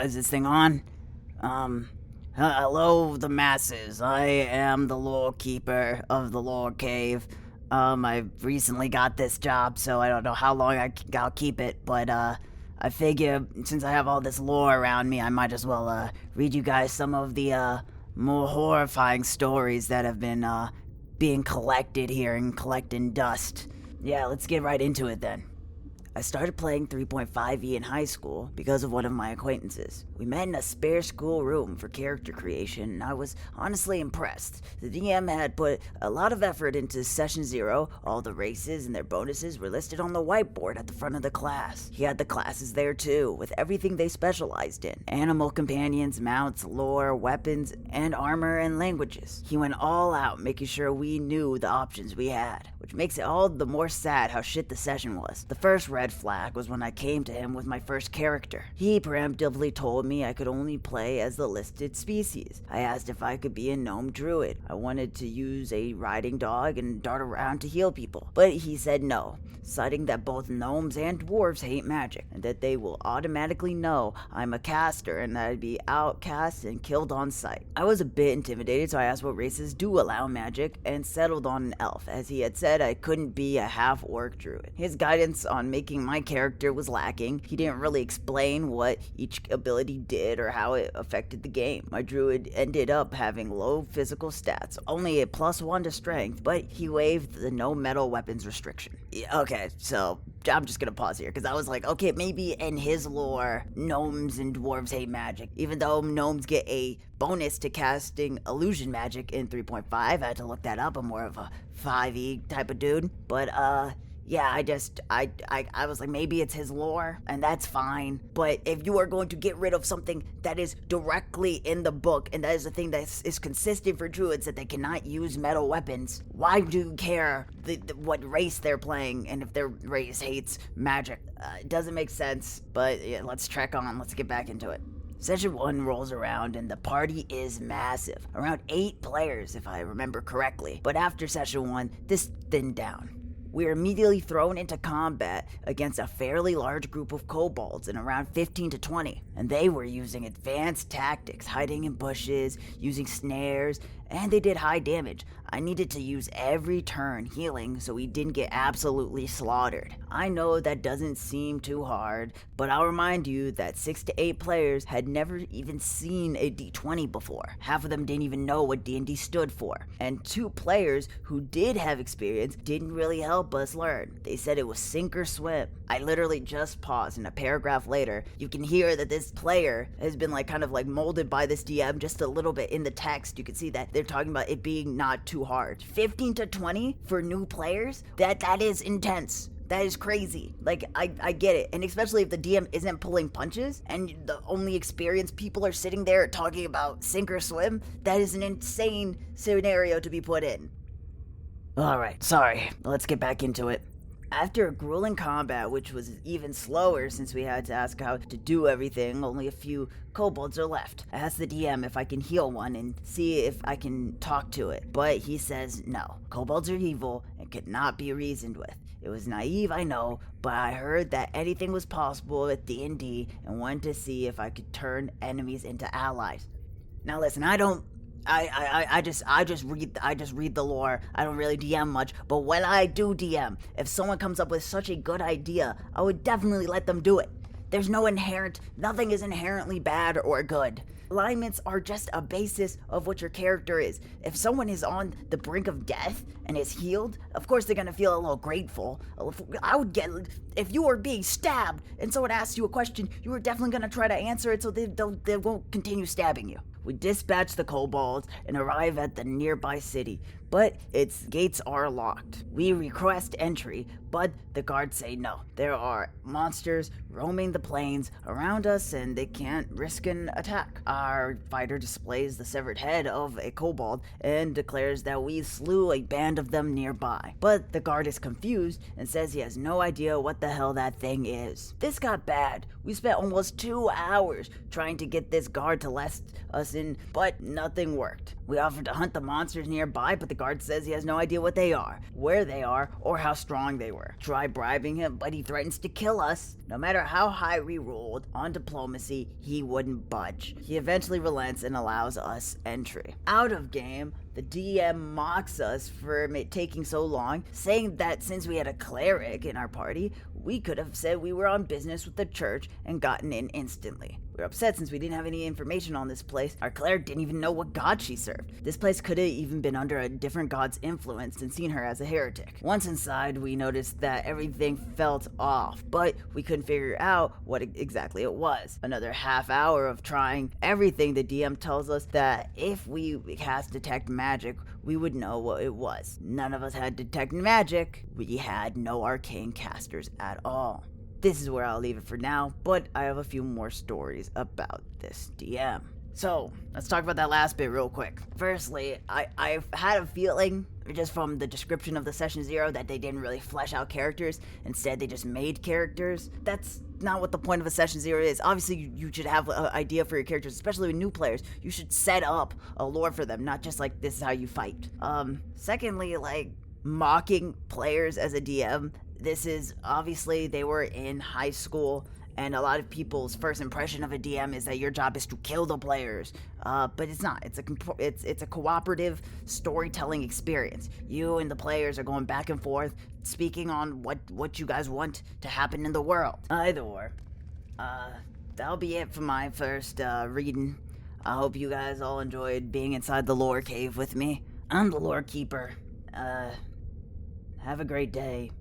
Is this thing on? Hello, the masses. I am the lore keeper of the lore cave. I recently got this job, so I don't know how long I'll keep it, but, I figure since I have all this lore around me, I might as well, read you guys some of the, more horrifying stories that have been, being collected here and collecting dust. Yeah, let's get right into it then. I started playing 3.5e in high school because of one of my acquaintances. We met in a spare school room for character creation, and I was honestly impressed. The DM had put a lot of effort into Session 0. All the races and their bonuses were listed on the whiteboard at the front of the class. He had the classes there too, with everything they specialized in. Animal companions, mounts, lore, weapons, and armor and languages. He went all out making sure we knew the options we had, which makes it all the more sad how shit the session was. The first red flag was when I came to him with my first character. He preemptively told me I could only play as the listed species. I asked if I could be a gnome druid. I wanted to use a riding dog and dart around to heal people, but he said no, citing that both gnomes and dwarves hate magic, and that they will automatically know I'm a caster and that I'd be outcast and killed on sight. I was a bit intimidated, so I asked what races do allow magic, and settled on an elf, as he had said I couldn't be a half-orc druid. His guidance on making my character was lacking. He didn't really explain what each ability did or how it affected the game. My druid ended up having low physical stats, only a +1 to strength, but he waived the no metal weapons restriction. Yeah, okay, so I'm just gonna pause here, because I was like, okay, maybe in his lore, gnomes and dwarves hate magic, even though gnomes get a bonus to casting illusion magic in 3.5. I had to look that up. I'm more of a 5e type of dude, but yeah, I was like, maybe it's his lore, and that's fine. But if you are going to get rid of something that is directly in the book, and that is the thing that is consistent for druids, that they cannot use metal weapons, why do you care what race they're playing, and if their race hates magic? It doesn't make sense, but yeah, let's trek on. Let's get back into it. Session 1 rolls around and the party is massive. Around 8 players, if I remember correctly. But after Session 1, this thinned down. We were immediately thrown into combat against a fairly large group of kobolds in around 15 to 20, and they were using advanced tactics, hiding in bushes, using snares, and they did high damage. I needed to use every turn healing so we didn't get absolutely slaughtered. I know that doesn't seem too hard, but I'll remind you that 6 to 8 players had never even seen a D20 before. Half of them didn't even know what D&D stood for, and 2 players who did have experience didn't really help us learn. They said it was sink or swim. I literally just paused, and a paragraph later, you can hear that this player has been kind of molded by this DM just a little bit in the text. You can see that they're talking about it being not too hard. 15 to 20 for new players? That is intense. That is crazy. I get it. And especially if the DM isn't pulling punches and the only experienced people are sitting there talking about sink or swim, that is an insane scenario to be put in. Alright, sorry. Let's get back into it. After a grueling combat, which was even slower since we had to ask how to do everything, only a few kobolds are left. I asked the DM if I can heal one and see if I can talk to it, but he says no. Kobolds are evil and cannot be reasoned with. It was naive, I know, but I heard that anything was possible with D&D and wanted to see if I could turn enemies into allies. Now listen, I just read the lore. I don't really DM much, but when I do DM, if someone comes up with such a good idea, I would definitely let them do it. There's nothing is inherently bad or good. Alignments are just a basis of what your character is. If someone is on the brink of death and is healed, of course they're gonna feel a little grateful. If you were being stabbed and someone asked you a question, you were definitely gonna try to answer it so they won't continue stabbing you. We dispatch the kobolds and arrive at the nearby city, but its gates are locked. We request entry, but the guards say no. There are monsters roaming the plains around us and they can't risk an attack. Our fighter displays the severed head of a kobold and declares that we slew a band of them nearby. But the guard is confused and says he has no idea what the hell that thing is. This got bad. We spent almost 2 hours trying to get this guard to let us in, but nothing worked. We offered to hunt the monsters nearby, but the guard guard says he has no idea what they are, where they are, or how strong they were. Try bribing him, but he threatens to kill us. No matter how high we rolled on diplomacy, he wouldn't budge. He eventually relents and allows us entry. Out of game, the DM mocks us for taking so long, saying that since we had a cleric in our party, we could have said we were on business with the church and gotten in instantly. We were upset since we didn't have any information on this place. Our cleric didn't even know what god she served. This place could have even been under a different god's influence and seen her as a heretic. Once inside, we noticed that everything felt off, but we couldn't figure out what exactly it was. Another half hour of trying everything. The DM tells us that if we cast Detect Magic, we would know what it was. None of us had Detect Magic. We had no arcane casters at all. This is where I'll leave it for now, but I have a few more stories about this DM. So, let's talk about that last bit real quick. Firstly, I've had a feeling, just from the description of the Session Zero, that they didn't really flesh out characters. Instead, they just made characters. That's not what the point of a Session Zero is. Obviously, you should have an idea for your characters, especially with new players. You should set up a lore for them, not just like, this is how you fight. Secondly, mocking players as a DM. This is, obviously, they were in high school, and a lot of people's first impression of a DM is that your job is to kill the players. But it's not. It's a cooperative storytelling experience. You and the players are going back and forth, speaking on what you guys want to happen in the world. Either or. That'll be it for my first reading. I hope you guys all enjoyed being inside the lore cave with me. I'm the lore keeper. Have a great day.